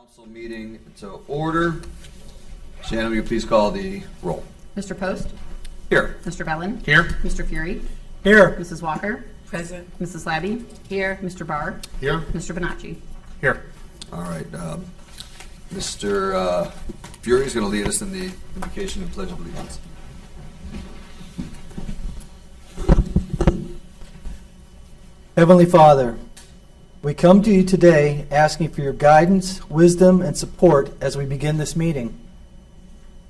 Council meeting to order. Shannon, will you please call the roll? Mr. Post? Here. Mr. Bellin? Here. Mr. Fury? Here. Mrs. Walker? Present. Mrs. Labby? Here. Mr. Barr? Here. Mr. Bonacci? Here. All right. Mr. Fury is going to lead us in the invocation and pledge of allegiance. Heavenly Father, we come to you today asking for your guidance, wisdom, and support as we begin this meeting.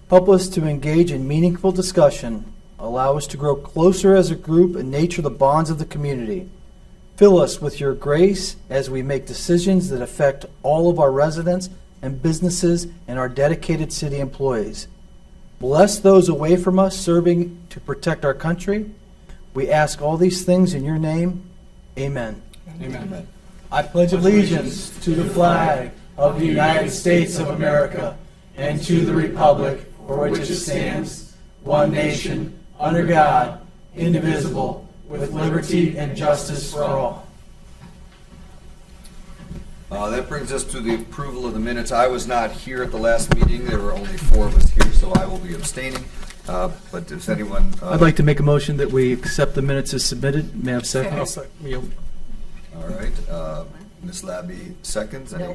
Help us to engage in meaningful discussion. Allow us to grow closer as a group and nurture the bonds of the community. Fill us with your grace as we make decisions that affect all of our residents and businesses and our dedicated city employees. Bless those away from us serving to protect our country. We ask all these things in your name. Amen. Amen. I pledge allegiance to the flag of the United States of America and to the republic for which it stands, one nation, under God, indivisible, with liberty and justice for all. That brings us to the approval of the minutes. I was not here at the last meeting. There were only 4 of us here, so I will be abstaining. But does anyone... I'd like to make a motion that we accept the minutes as submitted. May I have a second? All right. Ms. Labby seconds. Any?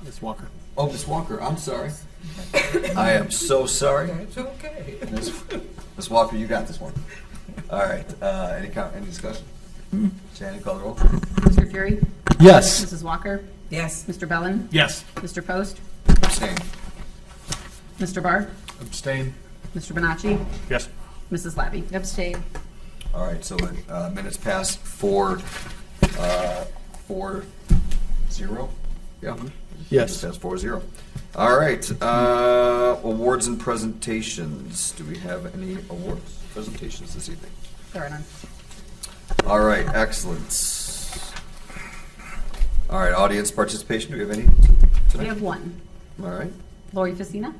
Ms. Walker. Oh, Ms. Walker, I'm sorry. I am so sorry. It's okay. Ms. Walker, you got this one. All right. Any discussion? Shannon, call the roll. Mr. Fury? Yes. Mrs. Walker? Yes. Mr. Bellin? Yes. Mr. Post? Abstain. Mr. Barr? Abstain. Mr. Bonacci? Yes. Mrs. Labby? Abstain. All right, so minutes pass 4-0. Yeah. Yes. Minutes pass 4-0. All right, awards and presentations. Do we have any awards presentations this evening? There are none. All right, excellent. All right, audience participation. Do we have any We tonight? have one. All right. Lori Facina?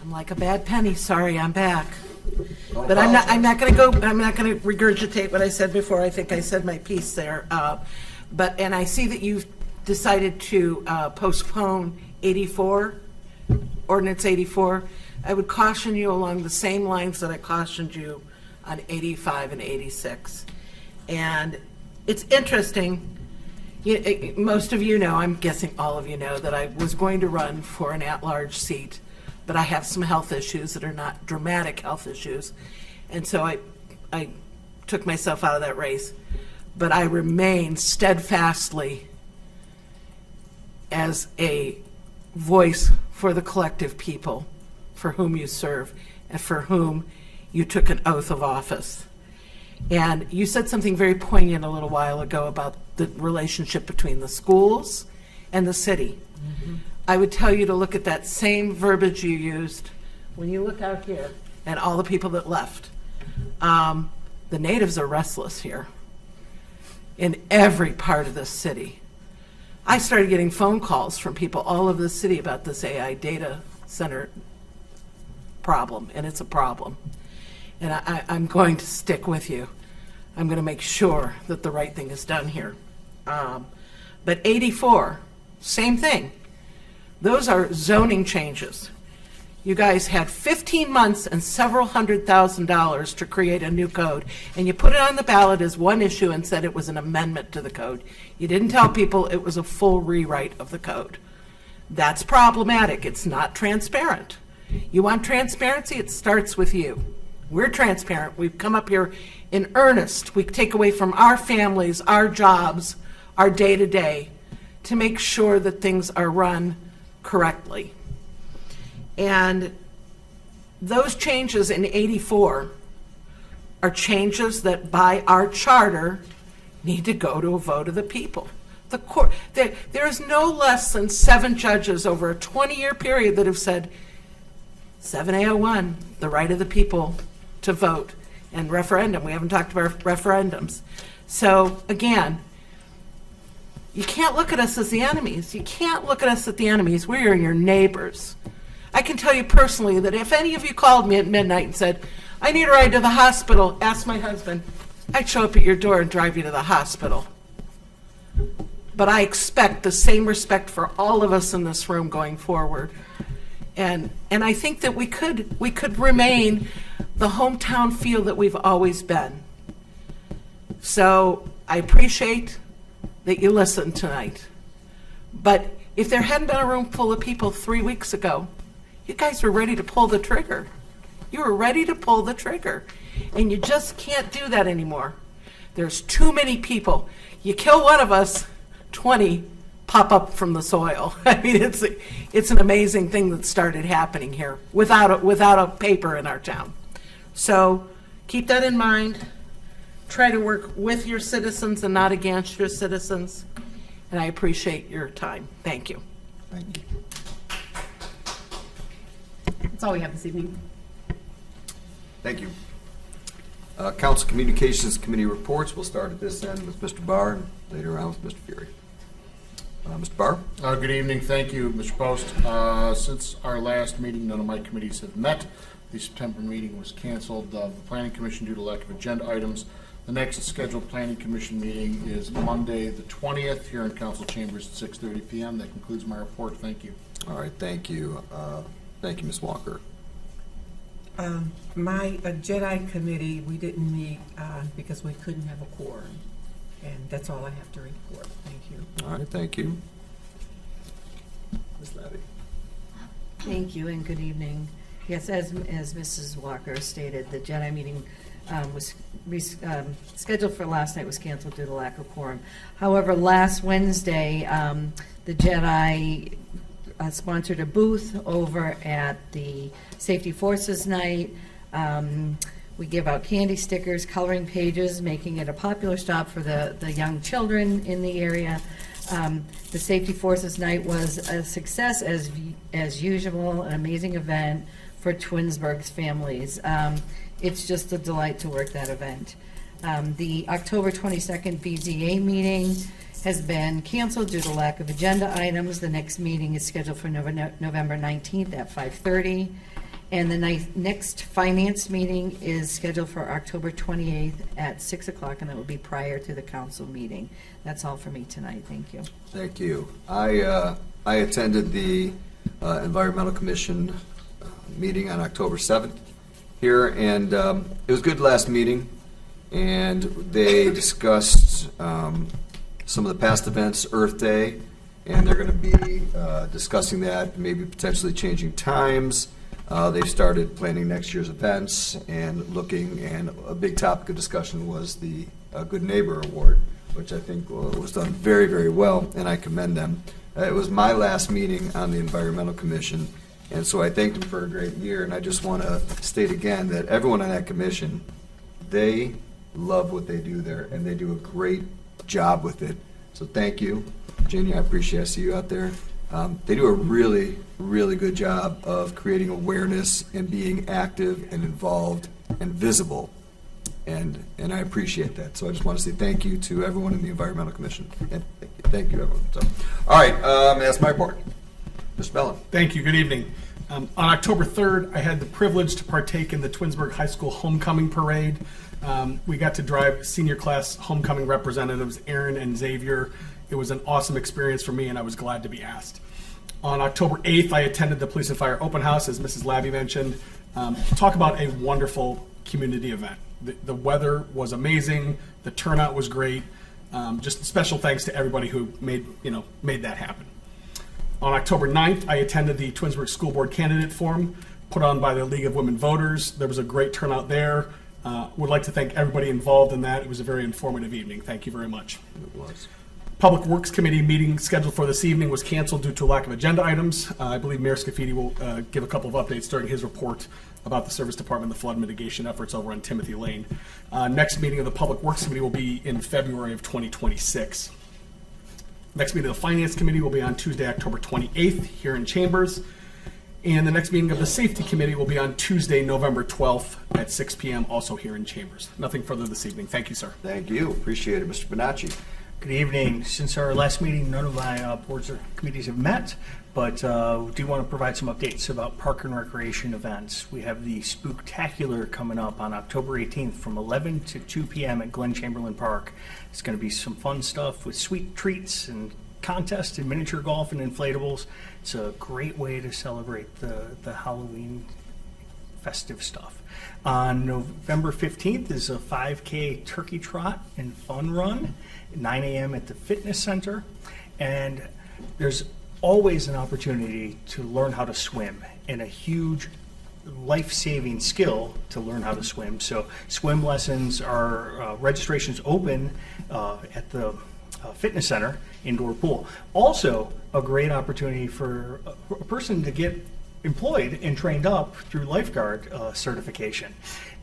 I'm like a bad penny. Sorry, I'm back. Don't But I'm apologize. not going to go. I'm not going to regurgitate what I said before. I think I said my piece there. And I see that you've decided to postpone 84, ordinance 84. I would caution you along the same lines that I cautioned you on 85 and 86. And it's interesting. Most of you know, I'm guessing all of you know, that I was going to run for an at-large seat, but I have some health issues that are not dramatic health issues. And so I took myself out of that race. But I remain steadfastly as a voice for the collective people for whom you serve and for whom you took an oath of office. And you said something very poignant a little while ago about the relationship between the schools and the city. Mm-hmm. I would tell you to look at that same verbiage you used when you look out here and all the people that left. The natives are restless here in every part of this city. I started getting phone calls from people all over the city about this AI data center problem, and it's a problem. And I'm going to stick with you. I'm going to make sure that the right thing is done here. But 84, same thing. Those are zoning changes. You guys had 15 months and several $100,000 to create a new code, and you put it on the ballot as one issue and said it was an amendment to the code. You didn't tell people it was a full rewrite of the code. That's problematic. It's not transparent. You want transparency? It starts with you. We're transparent. We've come up here in earnest. We take away from our families, our jobs, our day-to-day to make sure that things are run correctly. And those changes in 84 are changes that by our charter need to go to a vote of the people. The court, there is no less than 7 judges over a 20-year period that have said 7A01, the right of the people to vote, and referendum. We haven't talked about referendums. So again, you can't look at us as the enemies. You can't look at us as the enemies. We are your neighbors. I can tell you personally that if any of you called me at midnight and said, I need a ride to the hospital, ask my husband. I'd show up at your door and drive you to the hospital. But I expect the same respect for all of us in this room going forward. And I think that we could remain the hometown feel that we've always been. So I appreciate that you listened tonight. But if there hadn't been a room full of people 3 weeks ago, you guys were ready to pull the trigger. You were ready to pull the trigger. And you just can't do that anymore. There's too many people. You kill one of us, 20 pop up from the soil. I mean, it's an amazing thing that started happening here without a paper in our town. So keep that in mind. Try to work with your citizens and not against your citizens. And I appreciate your time. Thank you. Thank you. That's all we have this evening. Thank you. Council Communications Committee reports. We'll start at this end with Mr. Barr and later on with Mr. Fury. Mr. Barr? Good evening. Thank you, Mr. Post. Since our last meeting, none of my committees have met. The September meeting was canceled. The Planning Commission due to lack of agenda items. The next scheduled Planning Commission meeting is Monday, the 20th, here in Council Chambers at 6:30 p.m. That concludes my report. Thank you. All right, thank you. Thank you, Ms. Walker. My Jedi committee, we didn't meet because we couldn't have a quorum. And that's all I have to report. Thank you. All right, thank you. Ms. Labby? Thank you and good evening. Yes, as Mrs. Walker stated, the Jedi meeting was scheduled for last night, was canceled due to lack of quorum. However, last Wednesday, the Jedi sponsored a booth over at the Safety Forces Night. We give out candy stickers, coloring pages, making it a popular stop for the young children in the area. The Safety Forces Night was a success as usual, an amazing event for Twinsburg's families. It's just a delight to work that event. The October 22nd BZA meeting has been canceled due to lack of agenda items. The next meeting is scheduled for November 19th at 5:30. And the next finance meeting is scheduled for October 28th at 6 o'clock, and that will be prior to the council meeting. That's all for me tonight. Thank you. Thank you. I attended the Environmental Commission meeting on October 7th here, and it was a good last meeting, and they discussed some of the past events, Earth Day, and they're going to be discussing that, maybe potentially changing times. They've started planning next year's events and looking, and a big topic of discussion was the Good Neighbor Award, which I think was done very, very well, and I commend them. It was my last meeting on the Environmental Commission, and so I thanked them for a great year, and I just want to state again that everyone on that commission, they love what they do there, and they do a great job with it. So thank you. Virginia, I appreciate it. I see you out there. They do a really, really good job of creating awareness and being active and involved and visible. And I appreciate that. So I just want to say thank you to everyone in the Environmental Commission. And thank you, everyone. So, all right, that's my report. Mr. Bellin. Thank you. Good evening. On October 3rd, I had the privilege to partake in the Twinsburg High School Homecoming Parade. We got to drive senior class homecoming representatives, Aaron and Xavier. It was an awesome experience for me, and I was glad to be asked. On October 8th, I attended the Police and Fire Open House, as Mrs. Labby mentioned. Talk about a wonderful community event. The weather was amazing. The turnout was great. Just special thanks to everybody who made that happen. On October 9th, I attended the Twinsburg School Board Candidate Forum put on by the League of Women Voters. There was a great turnout there. Would like to thank everybody involved in that. It was a very informative evening. Thank you very much. It was. Public Works Committee meeting scheduled for this evening was canceled due to lack of agenda items. I believe Mayor Scafidi will give a couple of updates during his report about the Service Department, the flood mitigation efforts over on Timothy Lane. Next meeting of the Public Works Committee will be in February of 2026. Next meeting of the Finance Committee will be on Tuesday, October 28th here in Chambers. And the next meeting of the Safety Committee will be on Tuesday, November 12th at 6 p.m. also here in Chambers. Nothing further this evening. Thank you, sir. Thank you. Appreciate it, Mr. Bonacci. Good evening. Since our last meeting, none of my boards or committees have met, but we do want to provide some updates about park and recreation events. We have the Spooktacular coming up on October 18th from 11 to 2 p.m. at Glen Chamberlain Park. It's going to be some fun stuff with sweet treats and contests and miniature golf and inflatables. It's a great way to celebrate the Halloween festive stuff. On November 15th is a 5K turkey trot and fun run at 9 a.m. at the fitness center. And there's always an opportunity to learn how to swim, and a huge life-saving skill to learn how to swim. So swim lessons are, registrations open at the fitness center indoor pool. Also a great opportunity for a person to get employed and trained up through lifeguard certification.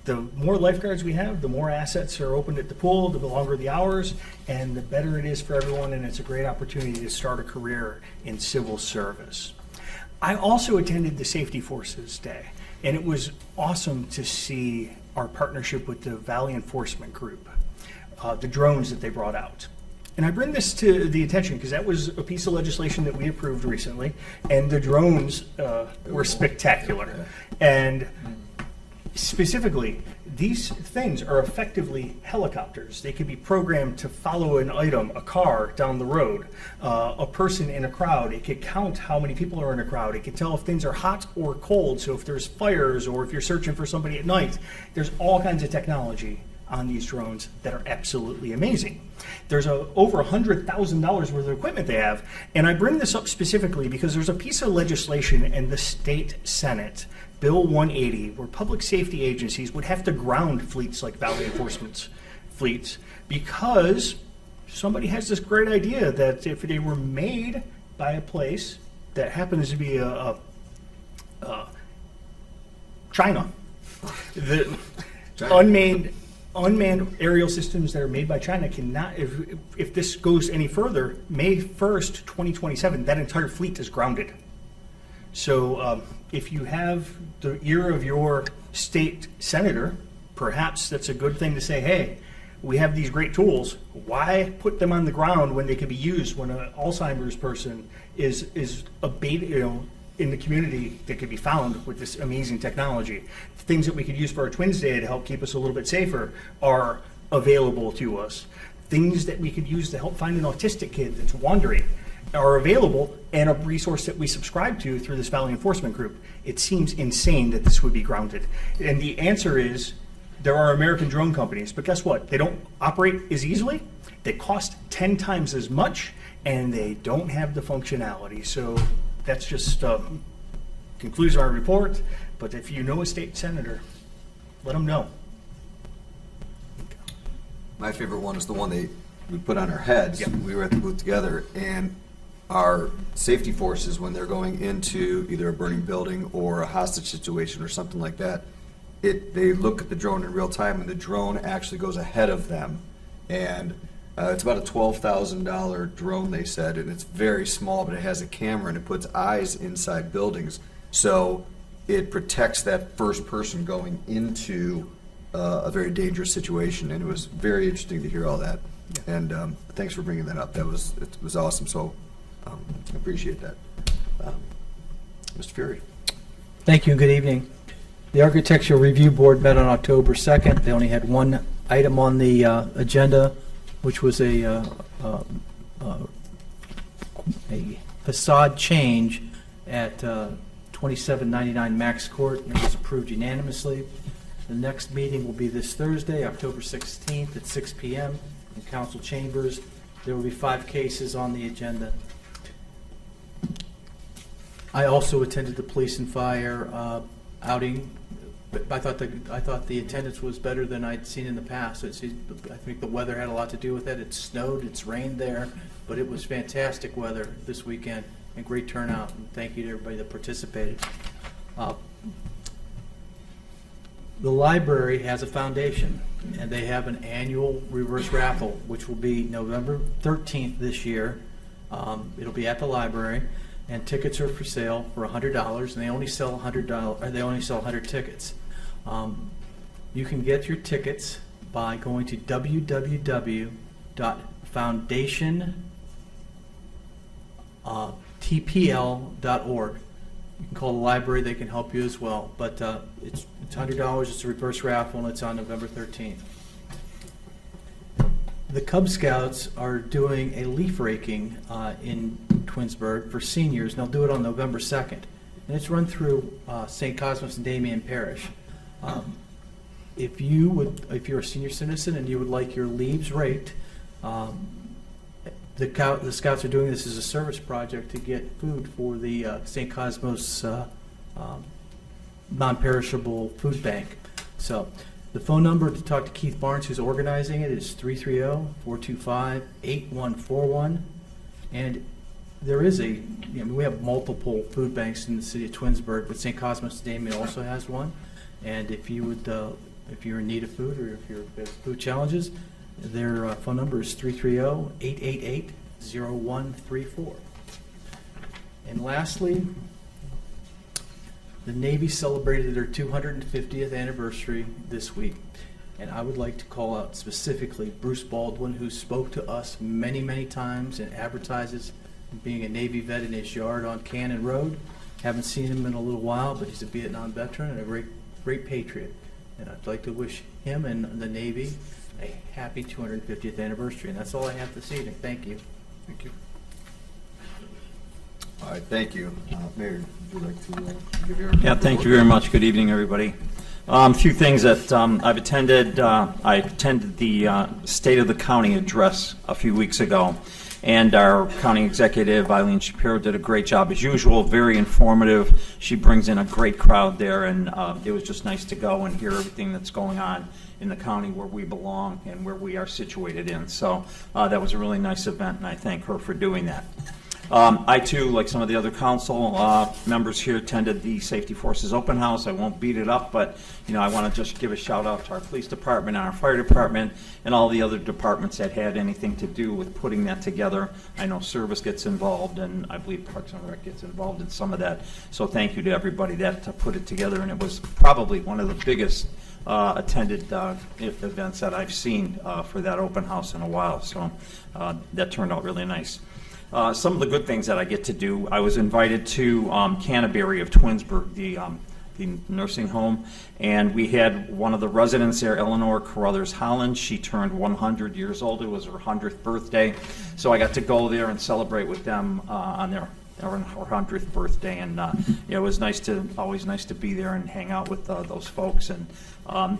The more lifeguards we have, the more assets are opened at the pool, the longer the hours, and the better it is for everyone, and it's a great opportunity to start a career in civil service. I also attended the Safety Forces Day, and it was awesome to see our partnership with the Valley Enforcement Group, the drones that they brought out. And I bring this to the attention because that was a piece of legislation that we approved recently, and the drones were spectacular. And specifically, these things are effectively helicopters. They can be programmed to follow an item, a car down the road, a person in a crowd. It can count how many people are in a crowd. It can tell if things are hot or cold. So if there's fires or if you're searching for somebody at night, there's all kinds of technology on these drones that are absolutely amazing. There's over $100,000 worth of equipment they have, and I bring this up specifically because there's a piece of legislation in the state Senate, Bill 180, where public safety agencies would have to ground fleets like Valley Enforcement's fleets because somebody has this great idea that if they were made by a place that happens to be China, the unmanned aerial systems that are made by China cannot, if this goes any further, May 1st, 2027, that entire fleet is grounded. So if you have the ear of your state senator, perhaps that's a good thing to say, hey, we have these great tools. Why put them on the ground when they can be used when an Alzheimer's person is a beta, in the community that could be found with this amazing technology? Things that we could use for our Twins Day to help keep us a little bit safer are available to us. Things that we could use to help find an autistic kid that's wandering are available, and a resource that we subscribe to through this Valley Enforcement Group. It seems insane that this would be grounded. And the answer is there are American drone companies, but guess what? They don't operate as easily, they cost 10 times as much, and they don't have the functionality. So that's just concludes our report. But if you know a state senator, let them know. My favorite one is the one we put on our heads. Yep. We were at the booth together, and our safety forces, when they're going into either a burning building or a hostage situation or something like that, they look at the drone in real time, and the drone actually goes ahead of them. And it's about a $12,000 drone, they said, and it's very small, but it has a camera and it puts eyes inside buildings. So it protects that first person going into a very dangerous situation, and it was very interesting to hear all that. And thanks for bringing that up. It was awesome. So I appreciate that. Mr. Fury. Thank you and good evening. The Architectural Review Board met on October 2nd. They only had one item on the agenda, which was a facade change at 2799 Max Court, and it was approved unanimously. The next meeting will be this Thursday, October 16th at 6 p.m. in council chambers. There will be 5 cases on the agenda. I also attended the police and fire outing. I thought the attendance was better than I'd seen in the past. I think the weather had a lot to do with it. It snowed, it's rained there, but it was fantastic weather this weekend and great turnout. And thank you to everybody that participated. The library has a foundation, and they have an annual reverse raffle, which will be November 13th this year. It'll be at the library, and tickets are for sale for $100, and they only sell $100 tickets. You can get your tickets by going to Foundation, TPL.org. You can call the library, they can help you as well. But it's $100, it's a reverse raffle, and it's on November 13th. The Cub Scouts are doing a leaf raking in Twinsburg for seniors, and they'll do it on November 2nd. And it's run through St. Cosmos and Damien Parish. If you're a senior citizen and you would like your leaves raked, the Scouts are doing this as a service project to get food for the St. Cosmos non-perishable food bank. So the phone number to talk to Keith Barnes, who's organizing it, is 330-425-8141. And there is we have multiple food banks in the city of Twinsburg, but St. Cosmos Damien also has one. And if you're in need of food or if you have food challenges, their phone number is 330-888-0134. And lastly, the Navy celebrated their 250th anniversary this week. And I would like to call out specifically Bruce Baldwin, who spoke to us many, many times and advertises being a Navy vet in his yard on Cannon Road. Haven't seen him in a little while, but he's a Vietnam veteran and a great patriot. And I'd like to wish him and the Navy a happy 250th anniversary. And that's all I have this evening. Thank you. Thank you. All right, thank you. Mayor, would you like to give your... Yeah, thank you very much. Good evening, everybody. A few things that I've attended. I attended the State of the County address a few weeks ago, and our county executive, Eileen Shapiro, did a great job as usual, very informative. She brings in a great crowd there, and it was just nice to go and hear everything that's going on in the county where we belong and where we are situated in. So that was a really nice event, and I thank her for doing that. I too, like some of the other council members here, attended the Safety Forces Open House. I won't beat it up, but I want to just give a shout out to our police department and our fire department and all the other departments that had anything to do with putting that together. I know Service gets involved, and I believe Parks and Rec gets involved in some of that. So thank you to everybody that put it together, and it was probably one of the biggest attended events that I've seen for that open house in a while. So that turned out really nice. Some of the good things that I get to do, I was invited to Canterbury of Twinsburg, the nursing home, and we had one of the residents there, Eleanor Carruthers Holland. She turned 100 years old. It was her 100th birthday, so I got to go there and celebrate with them on their 100th birthday, and it was always nice to be there and hang out with those folks, and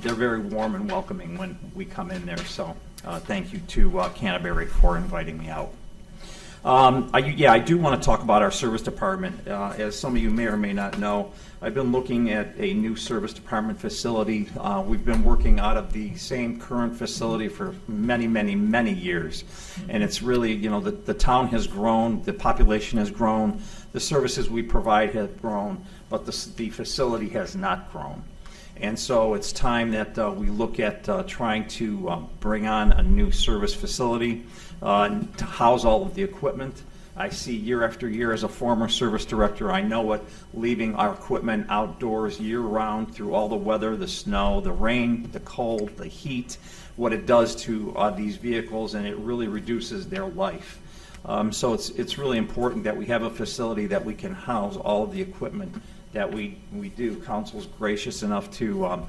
they're very warm and welcoming when we come in there. So thank you to Canterbury for inviting me out. I do want to talk about our service department. As some of you may or may not know, I've been looking at a new service department facility. We've been working out of the same current facility for many, many, many years. And it's really, the town has grown, the population has grown, the services we provide have grown, but the facility has not grown. And so it's time that we look at trying to bring on a new service facility to house all of the equipment. I see year after year as a former service director, I know what leaving our equipment outdoors year-round through all the weather, the snow, the rain, the cold, the heat, what it does to these vehicles, and it really reduces their life. So it's really important that we have a facility that we can house all of the equipment that we do. Council's gracious enough to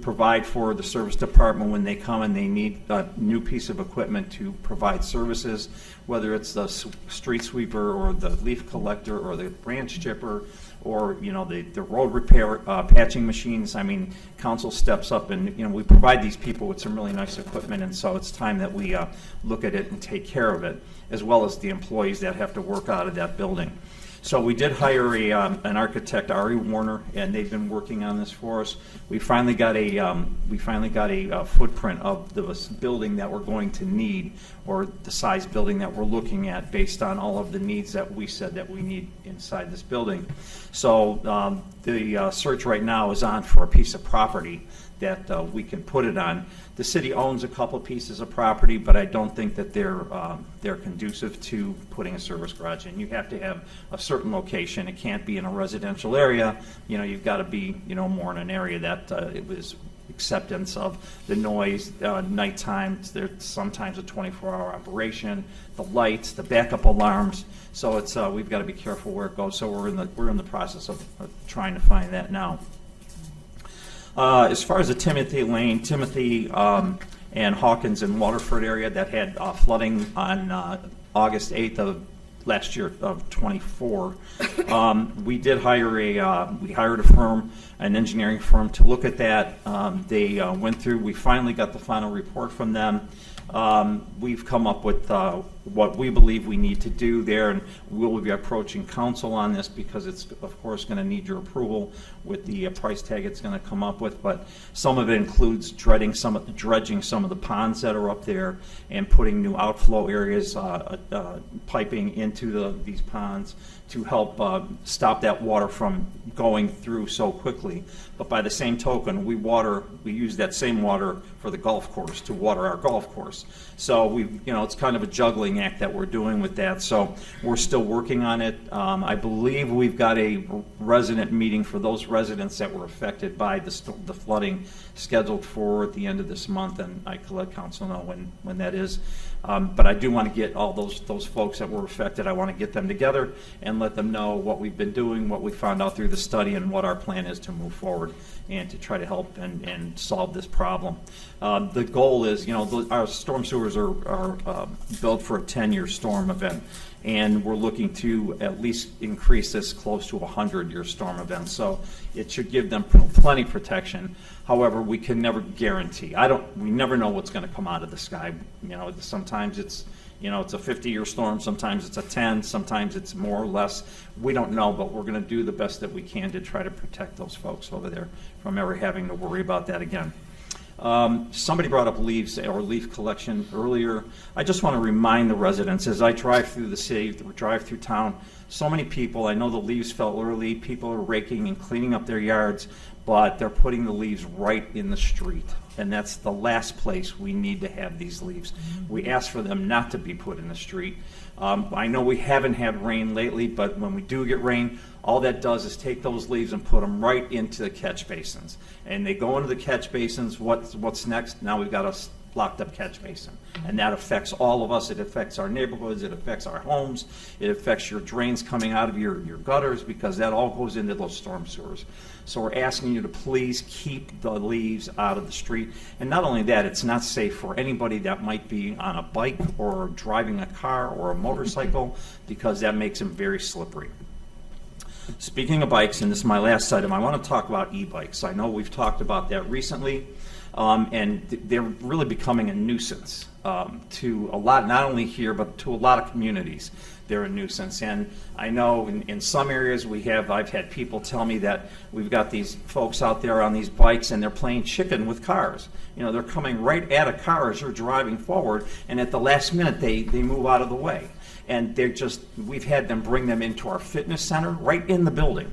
provide for the service department when they come and they need a new piece of equipment to provide services, whether it's the street sweeper or the leaf collector or the branch chipper or the road repair patching machines. I mean, council steps up and we provide these people with some really nice equipment, and so it's time that we look at it and take care of it, as well as the employees that have to work out of that building. So we did hire an architect, Ari Warner, and they've been working on this for us. We finally got a footprint of the building that we're going to need, or the size building that we're looking at, based on all of the needs that we said that we need inside this building. So the search right now is on for a piece of property that we can put it on. The city owns a couple pieces of property, but I don't think that they're conducive to putting a service garage in. You have to have a certain location. It can't be in a residential area. You've got to be more in an area that it was acceptance of the noise, nighttime, there's sometimes a 24-hour operation, the lights, the backup alarms. So it's, we've got to be careful where it goes. So we're in the process of trying to find that now. As far as the Timothy and Hawkins and Waterford area that had flooding on August 8th of last year of 24, we did hired a firm, an engineering firm, to look at that. They went through. We finally got the final report from them. We've come up with what we believe we need to do there, and we'll be approaching council on this because it's, of course, going to need your approval with the price tag it's going to come up with. But some of it includes dredging some of the ponds that are up there and putting new outflow areas, piping into these ponds to help stop that water from going through so quickly. But by the same token, we use that same water for the golf course to water our golf course. So it's kind of a juggling act that we're doing with that. So we're still working on it. I believe we've got a resident meeting for those residents that were affected by the flooding scheduled for at the end of this month, and I can let council know when that is. But I do want to get all those folks that were affected, I want to get them together and let them know what we've been doing, what we found out through the study, and what our plan is to move forward and to try to help and solve this problem. The goal is, our storm sewers are built for a 10-year storm event, and we're looking to at least increase this close to a 100-year storm event. So it should give them plenty of protection. However, we can never guarantee. We never know what's going to come out of the sky. Sometimes it's a 50-year storm, sometimes it's a 10, sometimes it's more or less. We don't know, but we're going to do the best that we can to try to protect those folks over there from ever having to worry about that again. Somebody brought up leaves or leaf collection earlier. I just want to remind the residents, as I drive through the city, drive through town, so many people, I know the leaves fell early, people are raking and cleaning up their yards, but they're putting the leaves right in the street. And that's the last place we need to have these leaves. We ask for them not to be put in the street. I know we haven't had rain lately, but when we do get rain, all that does is take those leaves and put them right into the catch basins. And they go into the catch basins. What's next? Now we've got a locked up catch basin. And that affects all of us. It affects our neighborhoods. It affects our homes. It affects your drains coming out of your gutters, because that all goes into those storm sewers. So we're asking you to please keep the leaves out of the street. And not only that, it's not safe for anybody that might be on a bike or driving a car or a motorcycle, because that makes them very slippery. Speaking of bikes, and this is my last item, I want to talk about e-bikes. I know we've talked about that recently, and they're really becoming a nuisance to a lot, not only here, but to a lot of communities. They're a nuisance. And I know in some areas I've had people tell me that we've got these folks out there on these bikes and they're playing chicken with cars. They're coming right at a car as you're driving forward, and at the last minute they move out of the way. And we've had them bring them into our fitness center right in the building.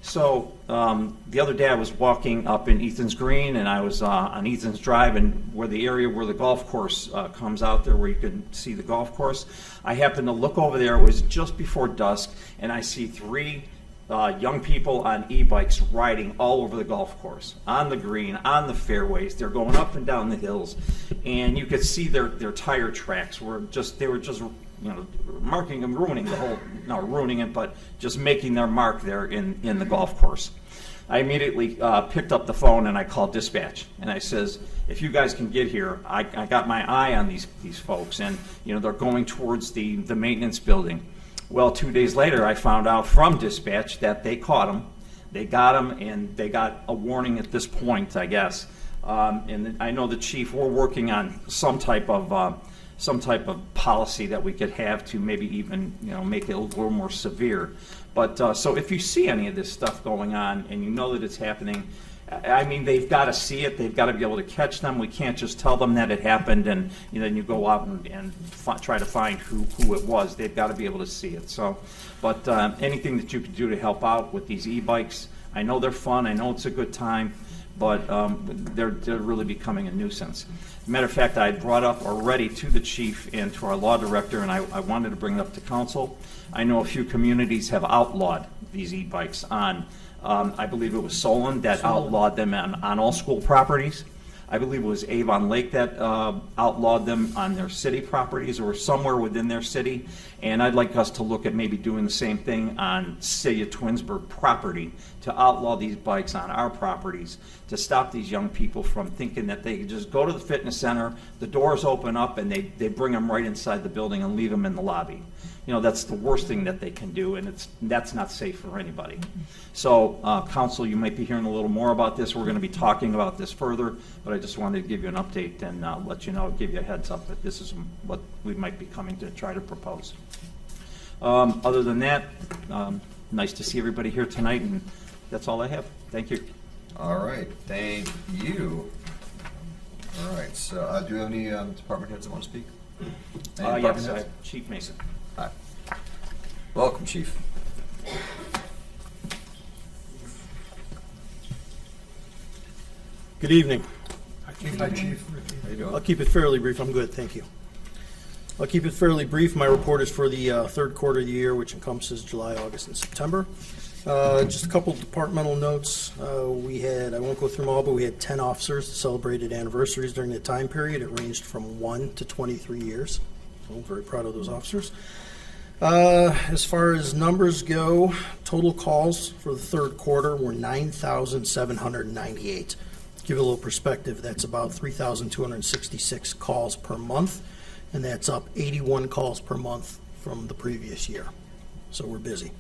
So the other day I was walking up in Ethan's Green, and I was on Ethan's Drive, and where the area where the golf course comes out there, where you can see the golf course, I happened to look over there. It was just before dusk, and I see three young people on e-bikes riding all over the golf course, on the green, on the fairways. They're going up and down the hills, and you could see their tire tracks they were just marking and ruining the whole, not ruining it, but just making their mark there in the golf course. I immediately picked up the phone and I called dispatch, and I says, if you guys can get here, I got my eye on these folks, and they're going towards the maintenance building. Well, 2 days later, I found out from dispatch that they caught them. They got them, and they got a warning at this point, I guess. And I know the chief, we're working on some type of policy that we could have to maybe even make it a little more severe. But so if you see any of this stuff going on and you know that it's happening, I mean, they've got to see it. They've got to be able to catch them. We can't just tell them that it happened and then you go out and try to find who it was. They've got to be able to see it. So, but anything that you could do to help out with these e-bikes, I know they're fun. I know it's a good time, but they're really becoming a nuisance. Matter of fact, I brought up already to the chief and to our law director, and I wanted to bring it up to council. I know a few communities have outlawed these e-bikes on I believe it was Solon that outlawed them on all school properties. I believe it was Avon Lake that outlawed them on their city properties or somewhere within their city. And I'd like us to look at maybe doing the same thing on city of Twinsburg property, to outlaw these bikes on our properties, to stop these young people from thinking that they can just go to the fitness center, the doors open up, and they bring them right inside the building and leave them in the lobby. You know, that's the worst thing that they can do, and that's not safe for anybody. So, council, you might be hearing a little more about this. We're going to be talking about this further, but I just wanted to give you an update and let you know, give you a heads up that this is what we might be coming to try to propose. Other than that, nice to see everybody here tonight, and that's all I have. Thank you. All right, thank you. All right, so do you have any department heads that want to speak? Any department Yes, heads? Chief Mason. Hi. Welcome, Chief. Good evening. Hi, Chief. How you doing? I'll keep it fairly brief. I'm good, thank you. I'll keep it fairly brief. My report is for the third quarter of the year, which encompasses July, August, and September. Just a couple departmental notes. We had, I won't go through them all, but we had 10 officers that celebrated anniversaries during the time period. It ranged from 1 to 23 years. So I'm very proud of those officers. As far as numbers go, total calls for the third quarter were 9,798. Give it a little perspective, that's about 3,266 calls per month, and that's up 81 calls per month from the previous year. So we're busy.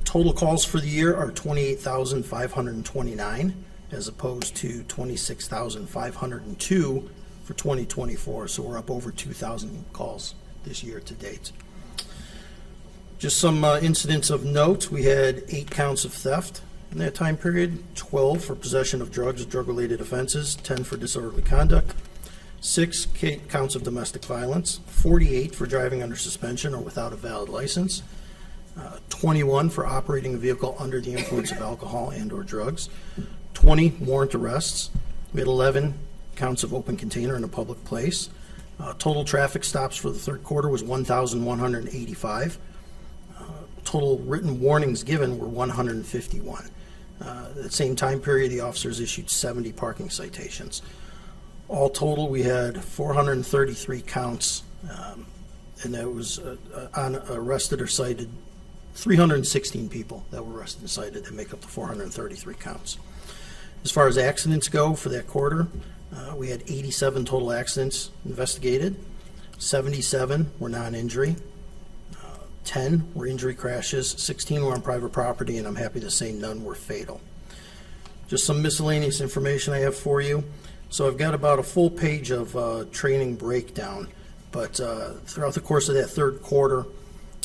Total calls for the year are 28,529 as opposed to 26,502 for 2024. So we're up over 2,000 calls this year to date. Just some incidents of note. We had 8 counts of theft in that time period, 12 for possession of drugs or drug-related offenses, 10 for disorderly conduct, 6 counts of domestic violence, 48 for driving under suspension or without a valid license, 21 for operating a vehicle under the influence of alcohol and or drugs, 20 warrant arrests. We had 11 counts of open container in a public place. Total traffic stops for the third quarter was 1,185. Total written warnings given were 151. At the same time period, the officers issued 70 parking citations. All total, we had 433 counts, and that was arrested or cited 316 people that were arrested and cited that make up the 433 counts. As far as accidents go for that quarter, we had 87 total accidents investigated. 77 were non-injury. 10 were injury crashes, 16 were on private property, and I'm happy to say none were fatal. Just some miscellaneous information I have for you. So I've got about a full page of training breakdown, but throughout the course of that third quarter,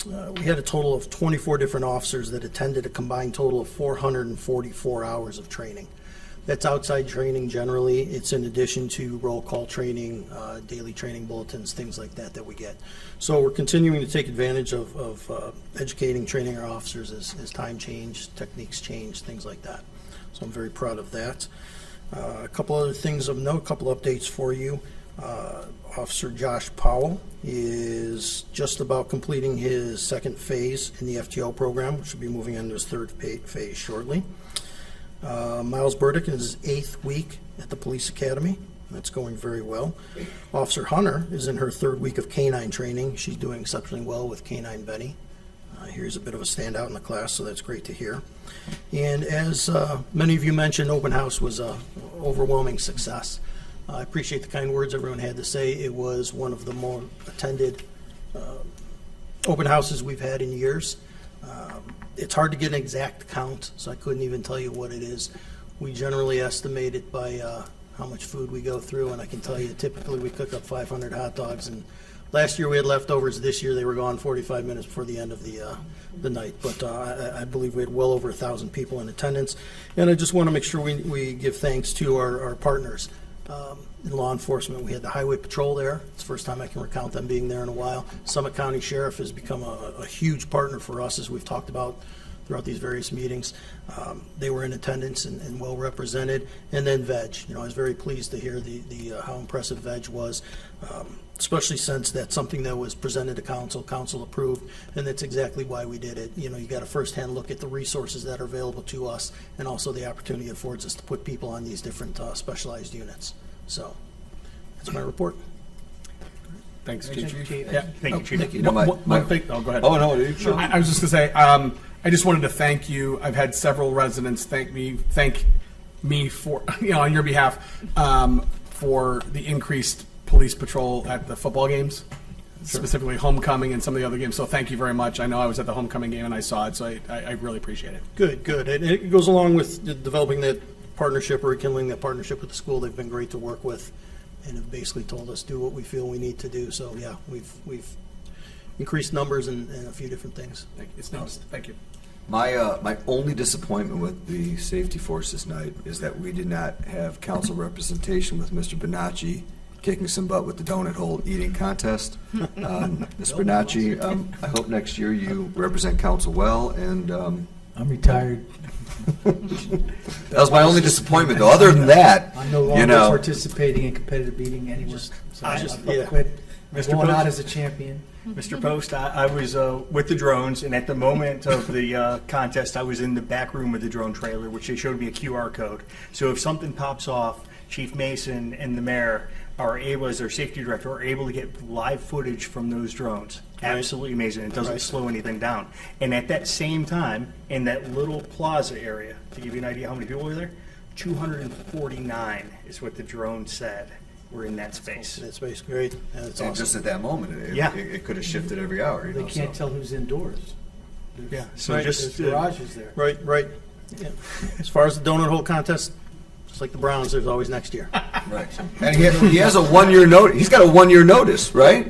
we had a total of 24 different officers that attended a combined total of 444 hours of training. That's outside training generally. It's in addition to roll call training, daily training bulletins, things like that we get. So we're continuing to take advantage of educating, training our officers as time change, techniques change, things like that. So I'm very proud of that. A couple other things of note, a couple updates for you. Officer Josh Powell is just about completing his second phase in the FTO program, which will be moving into his third phase shortly. Miles Burdick in his 8th week at the police academy. That's going very well. Officer Hunter is in her 3rd week of canine training. She's doing exceptionally well with Canine Benny. Here's a bit of a standout in the class, so that's great to hear. And as many of you mentioned, open house was an overwhelming success. I appreciate the kind words everyone had to say. It was one of the more attended open houses we've had in years. It's hard to get an exact count, so I couldn't even tell you what it is. We generally estimate it by how much food we go through, and I can tell you typically we cook up 500 hot dogs, and last year we had leftovers. This year they were gone 45 minutes before the end of the night, but I believe we had well over 1,000 people in attendance, and I just want to make sure we give thanks to our partners. In law enforcement, we had the Highway Patrol there. It's the first time I can recount them being there in a while. Summit County Sheriff has become a huge partner for us, as we've talked about throughout these various meetings. They were in attendance and well represented. And then VEG, I was very pleased to hear how impressive VEG was, especially since that's something that was presented to council approved, and that's exactly why we did it. You got a firsthand look at the resources that are available to us, and also the opportunity it affords us to put people on these different specialized units. So that's my report. Thanks, Thank you, Chief. Chief. Yeah, Thank you, Chief. Thank you. No, One thing, oh, go ahead. Oh, no, sure. I was just going to say, I just wanted to thank you. I've had several residents thank me for, on your behalf, for the increased police patrol at the football games, specifically homecoming and some of the other games. So thank you very much. I know I was at the homecoming game and I saw it, so I really appreciate it. Good. And it goes along with developing that partnership or rekindling that partnership with the school. They've been great to work with and have basically told us do what we feel we need to do. So, yeah, we've increased numbers and a few different things. Thank you. It's noticed. Thank you. My only disappointment with the safety force this night is that we did not have council representation with Mr. Bonacci kicking some butt with the donut hole eating contest. Mr. Bonacci, I hope next year you represent council well, and I'm retired. that was my only disappointment, though. Other than that, I'm no longer you know, participating in competitive eating anywhere. So I I'll just- quit. I'm Mr. going Post? out as a champion. Mr. Post, I was with the drones, and at the moment of the contest, I was in the back room of the drone trailer, which they showed me a QR code. So if something pops off, Chief Mason and the mayor are able, as their safety director, are able to get live footage from those drones. Absolutely amazing. It doesn't slow anything down. And at that same time, in that little plaza area, to give you an idea how many people were there, 249 is what the drone said were in that space. That's basically great. That's and awesome. just at that moment, Yeah. it could have shifted every hour. They can't tell who's indoors. Yeah, so Right. just There's garages there. Right. Yeah. As far as the donut hole contest, just like the Browns, there's always next year. Right. And he has a 1 year notice. He's got a 1 year notice, right?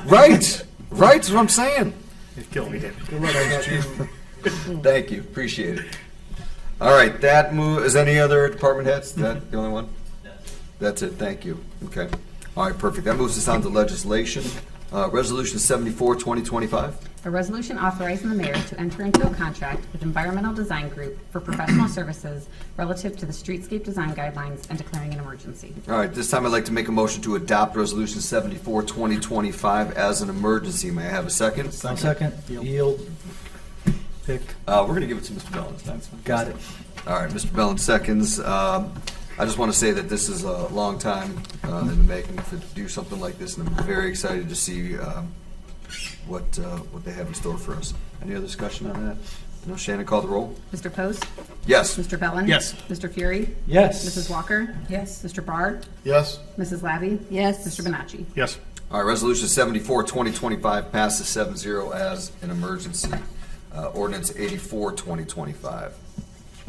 Right. Right. That's what I'm saying. it killed me, David. Thank you. Appreciate it. All right. That move. Is any other department heads? Is that the only one? That's it. Thank you. Okay. All right. Perfect. That moves us on to legislation. Resolution 74, 2025. A resolution authorizing the mayor to enter into a contract with Environmental Design Group for professional services relative to the streetscape design guidelines and declaring an emergency. All right. This time I'd like to make a motion to adopt Resolution 74, 2025 as an emergency. May I have a second? I'll second. Yield. Pick. We're going to give it to Mr. Bellin this time. Got it. All right, Mr. Bellin seconds. I just want to say that this is a long time in the making to do something like this, and I'm very excited to see what they have in store for us. Any other discussion on that? No. Shannon, call the roll. Mr. Post? Yes. Mr. Bellin? Yes. Mr. Fury? Yes. Mrs. Walker? Yes. Mr. Bard? Yes. Mrs. Labby? Yes. Mr. Bonacci? Yes. All right, Resolution 74, 2025 passes 7-0 as an emergency. Ordinance 84, 2025.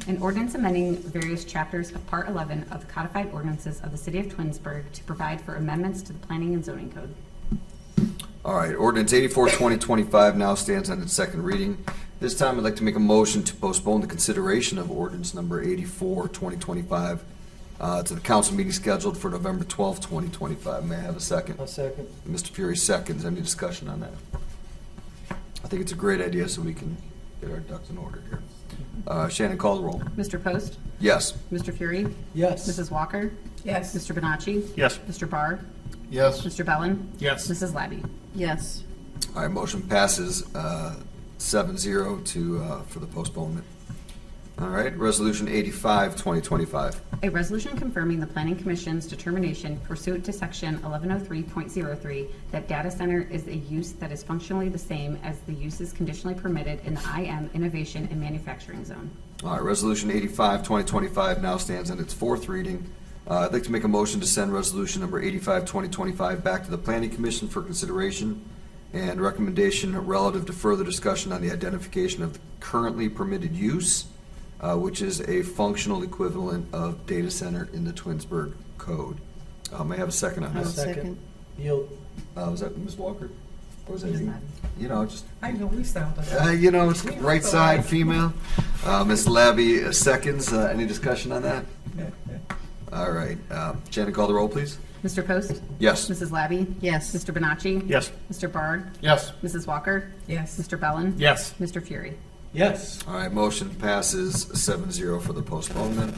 An ordinance amending various chapters of Part 11 of the codified ordinances of the City of Twinsburg to provide for amendments to the Planning and Zoning Code. All right, Ordinance 84, 2025 now stands on its second reading. This time, I'd like to make a motion to postpone the consideration of ordinance number 84, 2025 to the council meeting scheduled for November 12, 2025. May I have a second? I'll second. Mr. Fury seconds. Any discussion on that? I think it's a great idea, so we can get our ducks in order here. Shannon, call the roll. Mr. Post? Yes. Mr. Fury? Yes. Mrs. Walker? Yes. Mr. Bonacci? Yes. Mr. Bard? Yes. Mr. Bellin? Yes. Mrs. Labby? Yes. All right, motion passes 7-0 for the postponement. All right, Resolution 85, 2025. A resolution confirming the Planning Commission's determination pursuant to Section 1103.03 that data center is a use that is functionally the same as the uses conditionally permitted in the IM Innovation and Manufacturing Zone. All right, Resolution 85, 2025 now stands on its fourth reading. I'd like to make a motion to send Resolution number 85, 2025 back to the Planning Commission for consideration and recommendation relative to further discussion on the identification of the currently permitted use, which is a functional equivalent of data center in the Twinsburg Code. May I have a second on I'll that? second. Yield. Was that Ms. Walker? Or was that Ms. you? Labby. You know, just I know we sound like it's right side female. Ms. Labby seconds. Any discussion on that? All right. Shannon, call the roll, please. Mr. Post? Yes. Mrs. Labby? Yes. Mr. Bonacci? Yes. Mr. Bard? Yes. Mrs. Walker? yes. Mr. Bellin? Yes. Mr. Fury? Yes. All right, motion passes 7-0 for the postponement.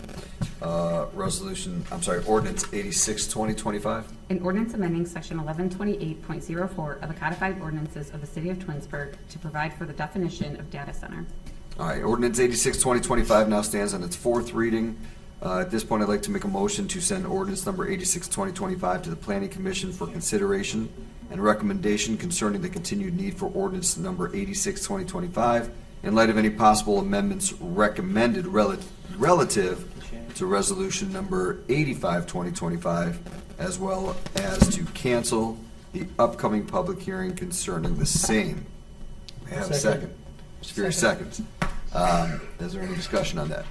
Ordinance 86, 2025. An ordinance amending section 1128.04 of the codified ordinances of the city of Twinsburg to provide for the definition of data center. All right, ordinance 86, 2025 now stands on its fourth reading. At this point, I'd like to make a motion to send ordinance number 86, 2025 to the Planning Commission for consideration and recommendation concerning the continued need for ordinance number 86, 2025 in light of any possible amendments recommended relative to resolution number 85, 2025, as well as to cancel the upcoming public hearing concerning the same. May I have a second? Mr. Fury seconds. Is there any discussion on that?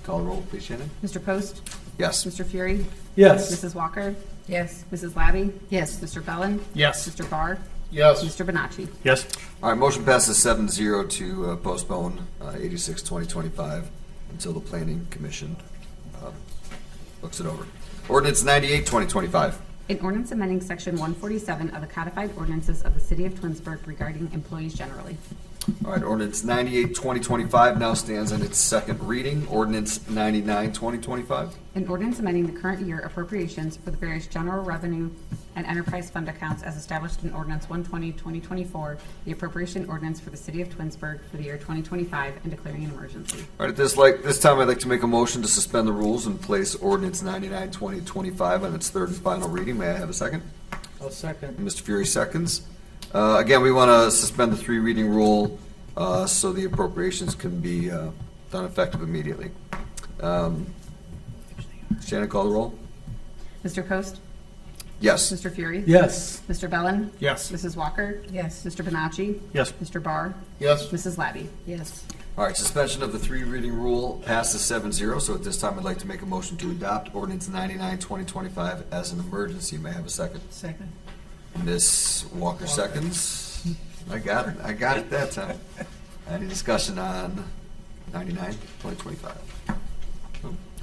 Call the roll, please, Shannon. Mr. Post? Yes. Mr. Fury? Yes. Mrs. Walker? Yes. Mrs. Labby? Yes. Mr. Bellin? Yes. Mr. Barr? Yes. Mr. Benacci? Yes. All right, motion passes 7-0 to postpone 86, 2025 until the Planning Commission looks it over. Ordinance 98, 2025. An ordinance amending section 147 of the codified ordinances of the city of Twinsburg regarding employees generally. All right, ordinance 98, 2025 now stands on its second reading. Ordinance 99, 2025. An ordinance amending the current year appropriations for the various general revenue and enterprise fund accounts as established in ordinance 120, 2024, the appropriation ordinance for the city of Twinsburg for the year 2025, and declaring an emergency. All right, this time I'd like to make a motion to suspend the rules and place ordinance 99, 2025 on its third and final reading. May I have a second? I'll second. Mr. Fury seconds. Again, we want to suspend the three reading rule so the appropriations can be done effective immediately. Shannon, call the roll. Mr. Post? Yes. Mr. Fury? Yes. Mr. Bellin? Yes. Mrs. Walker? Yes. Mr. Benacci? Yes. Mr. Barr? Yes. Mrs. Labby? Yes. All right, suspension of the three reading rule passes 7-0. So at this time, I'd like to make a motion to adopt ordinance 99, 2025 as an emergency. May I have a second? Second. Ms. Walker seconds. I got it. I got it that time. Any discussion on 99, 2025?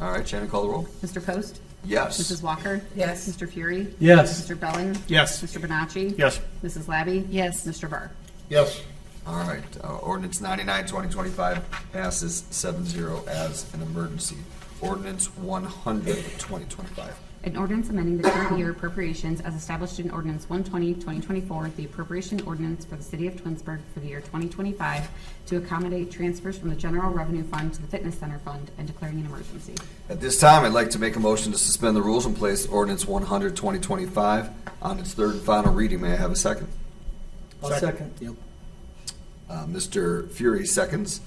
All right, Shannon, call the roll. Mr. Post? Yes. Mrs. Walker? Yes. Mr. Fury? Yes. Mr. Bellin? Yes. Mr. Benacci? Yes. Mrs. Labby? Yes. Mr. Barr? Yes. All right, ordinance 99, 2025 passes 7-0 as an emergency. Ordinance 100, 2025. An ordinance amending the current year appropriations as established in ordinance 120, 2024, the appropriation ordinance for the city of Twinsburg for the year 2025 to accommodate transfers from the general revenue fund to the fitness center fund and declaring an emergency. At this time, I'd like to make a motion to suspend the rules and place ordinance 100, 2025 on its third and final reading. May I have a second? I'll second. Yep. Mr. Fury seconds.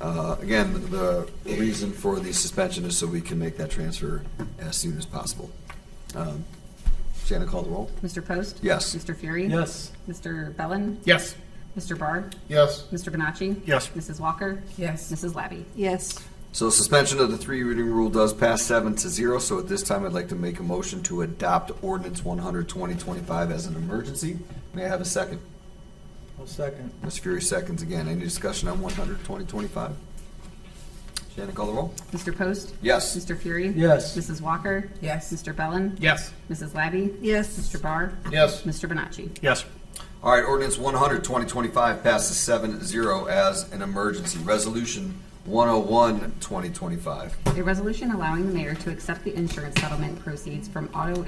Again, the reason for the suspension is so we can make that transfer as soon as possible. Shannon, call the roll. Mr. Post? Yes. Mr. Fury? Yes. Mr. Bellin? Yes. Mr. Barr? Yes. Mr. Benacci? Yes. Mrs. Walker? Yes. Mrs. Labby? Yes. So suspension of the three reading rule does pass 7-0. So at this time, I'd like to make a motion to adopt ordinance 100, 2025 as an emergency. May I have a second? I'll second. Mr. Fury seconds again. Any discussion on 100, 2025? Shannon, call the roll. Mr. Post? Yes. Mr. Fury? Yes. Mrs. Walker? Yes. Mr. Bellin? Yes. Mrs. Labby? Yes. Mr. Barr? Yes. Mr. Benacci? Yes. All right, ordinance 100, 2025 passes 7-0 as an emergency. Resolution 101, 2025. A resolution allowing the mayor to accept the insurance settlement proceeds from auto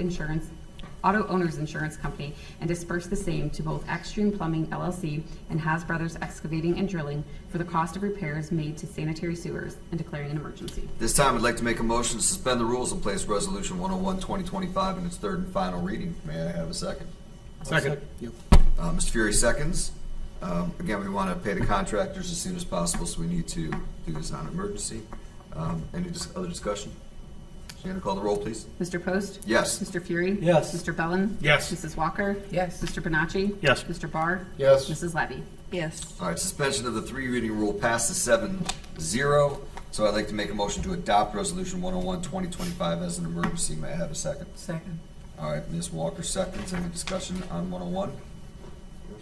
owners insurance company and disperse the same to both Extreme Plumbing LLC and Has Brothers Excavating and Drilling for the cost of repairs made to sanitary sewers and declaring an emergency. This time, I'd like to make a motion to suspend the rules and place resolution 101, 2025 in its third and final reading. May I have a second? Second. Yep. Mr. Fury seconds. Again, we want to pay the contractors as soon as possible, so we need to do this on emergency. Any other discussion? Shannon, call the roll, please. Mr. Post? Yes. Mr. Fury? Yes. Mr. Bellin? Yes. Mrs. Walker? Yes. Mr. Benacci? Yes. Mr. Barr? Yes. Mrs. Labby? Yes. All right, suspension of the three reading rule passes 7-0. So I'd like to make a motion to adopt resolution 101, 2025 as an emergency. May I have a second? Second. All right, Ms. Walker seconds. Any discussion on 101?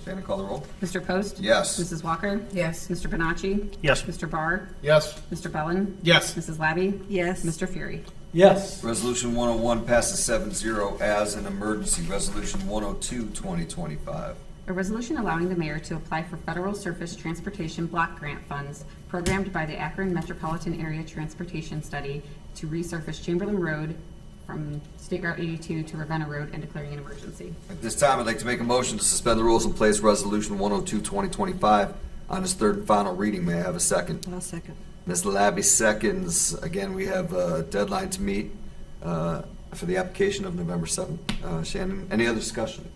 Shannon, call the roll. Mr. Post? Yes. Mrs. Walker? Yes. Mr. Benacci? Yes. Mr. Barr? Yes. Mr. Bellin? Yes. Mrs. Labby? Yes. Mr. Fury? Yes. Resolution 101 passes 7-0 as an emergency. Resolution 102, 2025. A resolution allowing the mayor to apply for federal surface transportation block grant funds programmed by the Akron Metropolitan Area Transportation Study to resurface Chamberlain Road from State Route 82 to Ravenna Road and declaring an emergency. At this time, I'd like to make a motion to suspend the rules and place Resolution 102, 2025 on its third and final reading. May I have a second? I'll second. Ms. Labby seconds. Again, we have a deadline to meet for the application of November 7th. Shannon, any other discussion?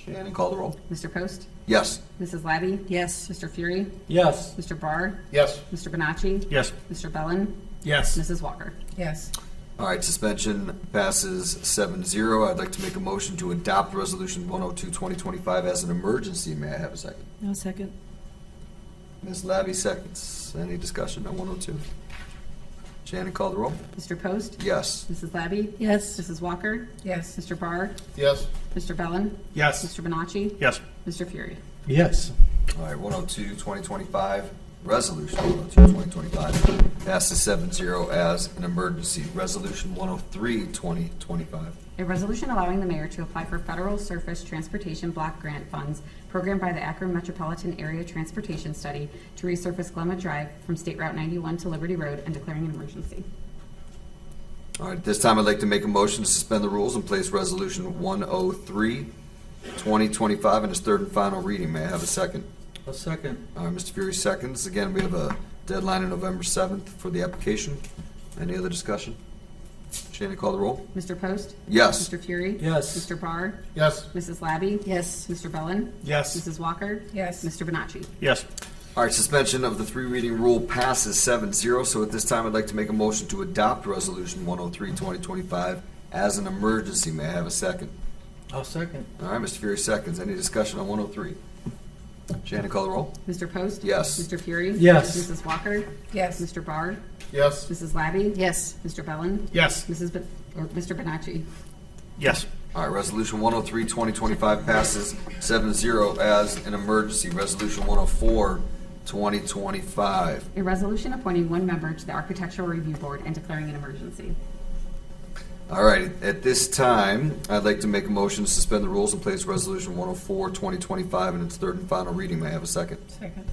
Shannon, call the roll. Mr. Post? Yes. Mrs. Labby? Yes. Mr. Fury? Yes. Mr. Barr? Yes. Mr. Bonacci? Yes. Mr. Bellin? Yes. Mrs. Walker? Yes. All right, suspension passes 7-0. I'd like to make a motion to adopt Resolution 102, 2025 as an emergency. May I have a second? No second. Ms. Labby seconds. Any discussion on 102? Shannon, call the roll. Mr. Post? Yes. Mrs. Labby? Yes. Mrs. Walker? Yes. Mr. Barr? Yes. Mr. Bellin? Yes. Mr. Bonacci? Yes. Mr. Fury? Yes. All right, 102, 2025, Resolution 102, 2025 passes 7-0 as an emergency. Resolution 103, 2025. A resolution allowing the mayor to apply for federal surface transportation block grant funds programmed by the Akron Metropolitan Area Transportation Study to resurface Glenwood Drive from State Route 91 to Liberty Road and declaring an emergency. All right, at this time, I'd like to make a motion to suspend the rules and place Resolution 103, 2025 in its third and final reading. May I have a second? A second. All right, Mr. Fury seconds. Again, we have a deadline on November 7th for the application. Any other discussion? Shannon, call the roll. Mr. Post? Yes. Mr. Fury? Yes. Mr. Barr? Yes. Mrs. Labby? Yes. Mr. Bellin? Yes. Mrs. Walker? Yes. Mr. Bonacci? Yes. All right, suspension of the three reading rule passes 7-0. So at this time, I'd like to make a motion to adopt Resolution 103, 2025 as an emergency. May I have a second? I'll second. All right, Mr. Fury seconds. Any discussion on 103? Shannon, call the roll. Mr. Post? Yes. Mr. Fury? Yes. Mrs. Walker? Yes. Mr. Barr? Yes. Mrs. Labby? Yes. Mr. Bellin? Yes. Mr. Bonacci? Yes. All right, Resolution 103, 2025 passes 7-0 as an emergency. Resolution 104, 2025. A resolution appointing one member to the Architectural Review Board and declaring an emergency. All right, at this time, I'd like to make a motion to suspend the rules and place Resolution 104, 2025 in its third and final reading. May I have a second? Second.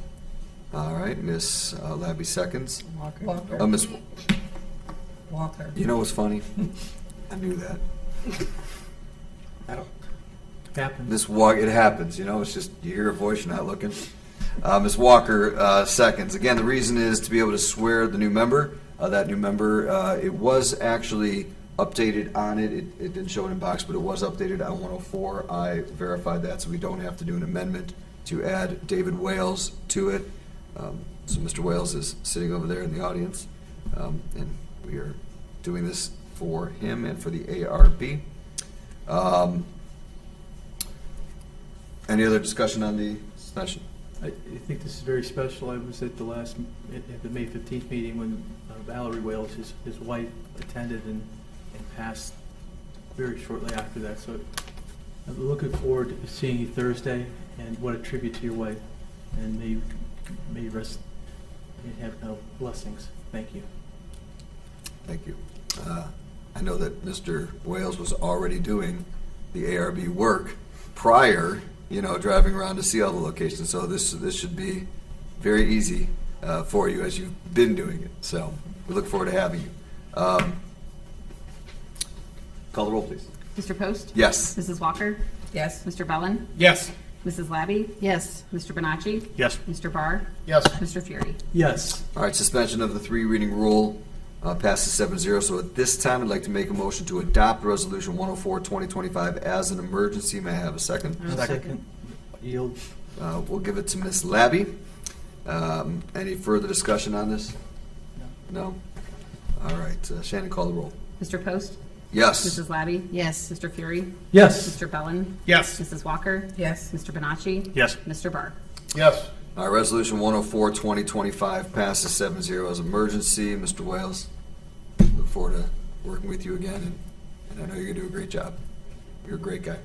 All right, Ms. Labby seconds. Walker. Ms. Walker. You know what's funny? I knew that. Happens. It happens, you know, it's just, you hear a voice, you're not looking. Ms. Walker seconds. Again, the reason is to be able to swear the new member. That new member, it was actually updated on it. It didn't show it in box, but it was updated on 104. I verified that, so we don't have to do an amendment to add David Wales to it. So Mr. Wales is sitting over there in the audience, and we are doing this for him and for the ARB. Any other discussion on the suspension? I think this is very special. I was at the at the May 15th meeting when Valerie Wales, his wife, attended and passed very shortly after that. So I'm looking forward to seeing you Thursday, and what a tribute to your wife. And may you rest and have no blessings. Thank you. Thank you. I know that Mr. Wales was already doing the ARB work prior, driving around to see all the locations. So this should be very easy for you as you've been doing it. So we look forward to having you. Call the roll, please. Mr. Post? Yes. Mrs. Walker? Yes. Mr. Bellin? Yes. Mrs. Labby? Yes. Mr. Bonacci? Yes. Mr. Barr? Yes. Mr. Fury? Yes. All right, suspension of the three reading rule passes 7-0. So at this time, I'd like to make a motion to adopt Resolution 104, 2025 as an emergency. May I have a second? I'll second. Yield. We'll give it to Ms. Labby. Any further discussion on this? No? All right, Shannon, call the roll. Mr. Post? Yes. Mrs. Labby? Yes. Mr. Fury? Yes. Mr. Bellin? Yes. Mrs. Walker? Yes. Mr. Bonacci? Yes. Mr. Barr? Yes. All right, Resolution 104, 2025 passes 7-0 as emergency. Mr. Wales, look forward to working with you again, and I know you're going to do a great job. You're a great guy.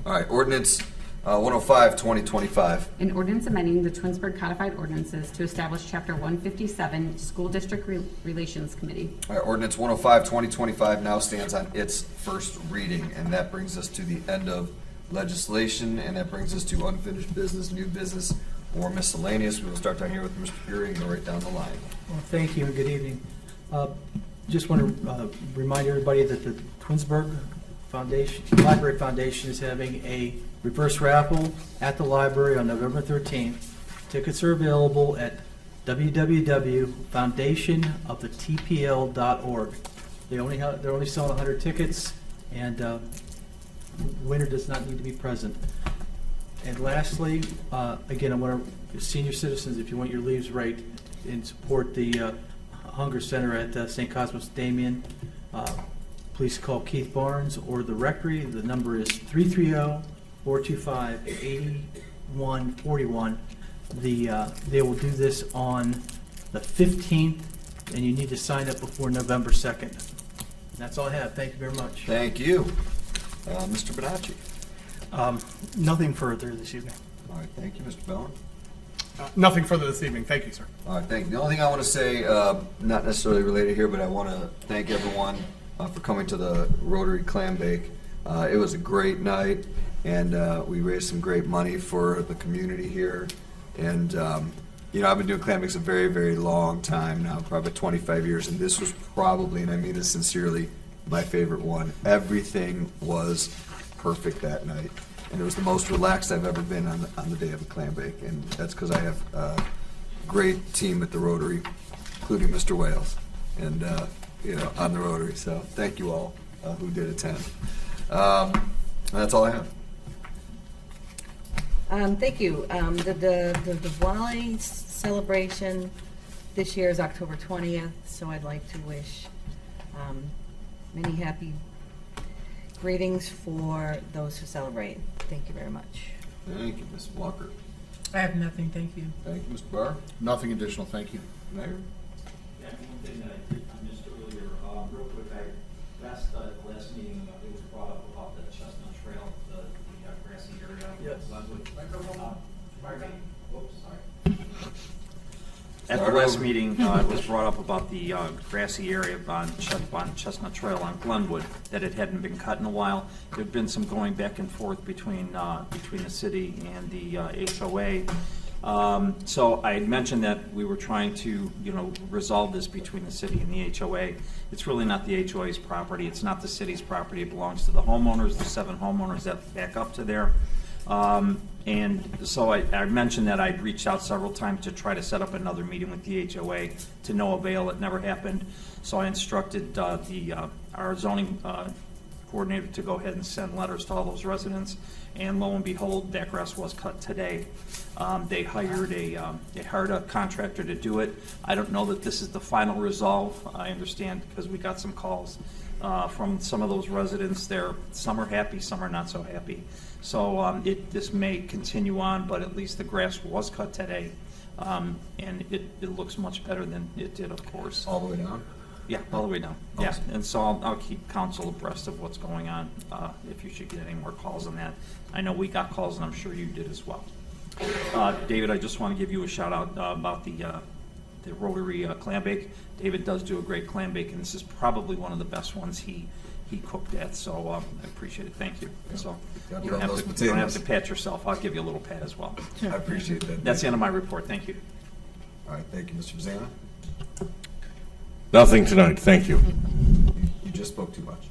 All right, Ordinance 105, 2025. An ordinance amending the Twinsburg Codified Ordinances to establish Chapter 157, School District Relations Committee. All right, Ordinance 105, 2025 now stands on its first reading, and that brings us to the end of legislation, and that brings us to unfinished business, new business, or miscellaneous. We will start down here with Mr. Fury and go right down the line. Well, thank you and good evening. Just want to remind everybody that the Twinsburg Library Foundation is having a reverse raffle at the library on November 13th. Tickets are available at www.foundationofthetpl.org. They're only selling 100 tickets, and the winner does not need to be present. And lastly, again, I want to, senior citizens, if you want your leaves right, and support the Hunger Center at St. Cosmos Damian, please call Keith Barnes or the Rectory. The number is 330-425-8141. They will do this on the 15th, and you need to sign up before November 2nd. That's all I have. Thank you very much. Thank you. Mr. Bonacci. Nothing further this evening. All right, thank you, Mr. Bellin. Nothing further this evening. Thank you, sir. All right, thank you. The only thing I want to say, not necessarily related here, but I want to thank everyone for coming to the Rotary Clam Bake. It was a great night, and we raised some great money for the community here. And, you know, I've been doing clam bakes a very, very long time now, probably 25 years, and this was probably, and I mean this sincerely, my favorite one. Everything was perfect that night, and it was the most relaxed I've ever been on the day of a clam bake, and that's because I have a great team at the Rotary, including Mr. Wales, and you know, on the Rotary. So thank you all who did attend. That's all I have. Thank you. The Diwali celebration this year is October 20th, so I'd like to wish many happy greetings for those who celebrate. Thank you very much. Thank you, Ms. Walker. I have nothing, thank you. Thank you, Mr. Barr. Nothing additional, thank you. Mayor? Yeah, one thing that I missed earlier, real quick, last meeting, it was brought up about the Chestnut Trail, the grassy area. Yes. Whoops, sorry. At the last meeting, it was brought up about the grassy area on Chestnut Trail on Glenwood, that it hadn't been cut in a while. There'd been some going back and forth between the city and the HOA. So I had mentioned that we were trying to, you know, resolve this between the city and the HOA. It's really not the HOA's property. It's not the city's property. It belongs to the homeowners, the 7 homeowners that back up to there. And so I mentioned that I'd reached out several times to try to set up another meeting with the HOA, to no avail. It never happened. So I instructed our zoning coordinator to go ahead and send letters to all those residents. And lo and behold, that grass was cut today. They hired a contractor to do it. I don't know that this is the final resolve. I understand, because we got some calls from some of those residents there. Some are happy, some are not so happy. So this may continue on, but at least the grass was cut today. And it looks much better than it did, of course. All the way down? Yeah, all the way down. Yeah, Awesome. and so I'll keep council abreast of what's going on, if you should get any more calls on that. I know we got calls, and I'm sure you did as well. David, I just want to give you a shout out about the Rotary clam bake. David does do a great clam bake, and this is probably one of the best ones he cooked at, so I appreciate it. Thank you. So Gotta you don't love have those to, you don't have potatoes. to pat yourself. I'll give you a little pat as well. I appreciate that. That's the end of my report. Thank you. All right, thank you, Mr. Zana. Nothing tonight, thank you. You just spoke too much.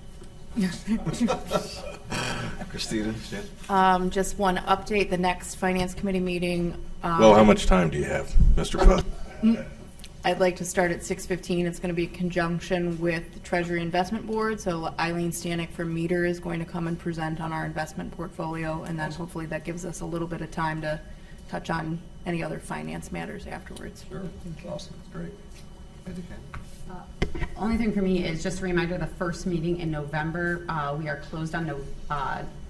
Christina? Just want to update the next Finance Committee meeting. Well, how much time do you have, Mr. Cook? I'd like to start at 6:15. It's going to be in conjunction with the Treasury Investment Board. So Eileen Stanek from Meter is going to come and present on our investment portfolio, and then hopefully that gives us a little bit of time to touch on any other finance matters afterwards. Sure, awesome, that's great. Educate. Only thing for me is just a reminder, the first meeting in November, we are closed on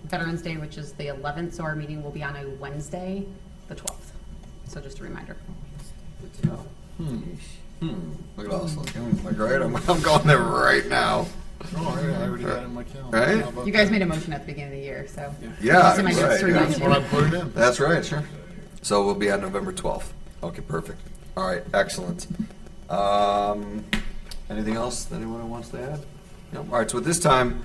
Veterans Day, which is the 11th, so our meeting will be on a Wednesday, the 12th. So just a reminder. Good to know. Look at us, like, right, I'm going there right now. Oh, I already got it in my calendar. Right? How about You guys that? made a motion at the beginning of the year, so. Yeah, Just in my notes right, to yeah. remind That's you. when I put it in. That's right, sure. So we'll be on November 12th. Okay, perfect. All right, excellent. Anything else that anyone wants to add? No? All right, so at this time,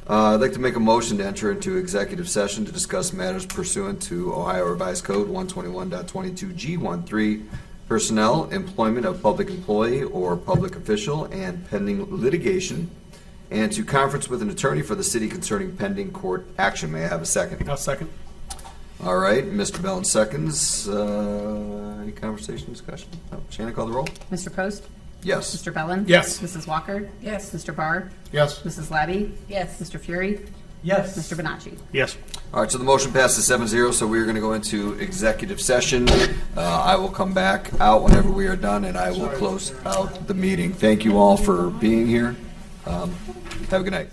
I'd like to make a motion to enter into executive session to discuss matters pursuant to Ohio Revised Code 121.22G13, personnel, employment of public employee or public official, and pending litigation, and to conference with an attorney for the city concerning pending court action. May I have a second? I'll second. All right, Mr. Bell seconds. Any conversation, discussion? Oh, Shannon, call the roll. Mr. Post? Yes. Mr. Bellin? Yes. Mrs. Walker? Yes. Mr. Barr? Yes. Mrs. Labby? Yes. Mr. Fury? Yes. Mr. Bonacci? Yes. All right, so the motion passes 7-0, so we are going to go into executive session. I will come back out whenever we are done, and I will close out the meeting. Thank you all for being here. Have a good night.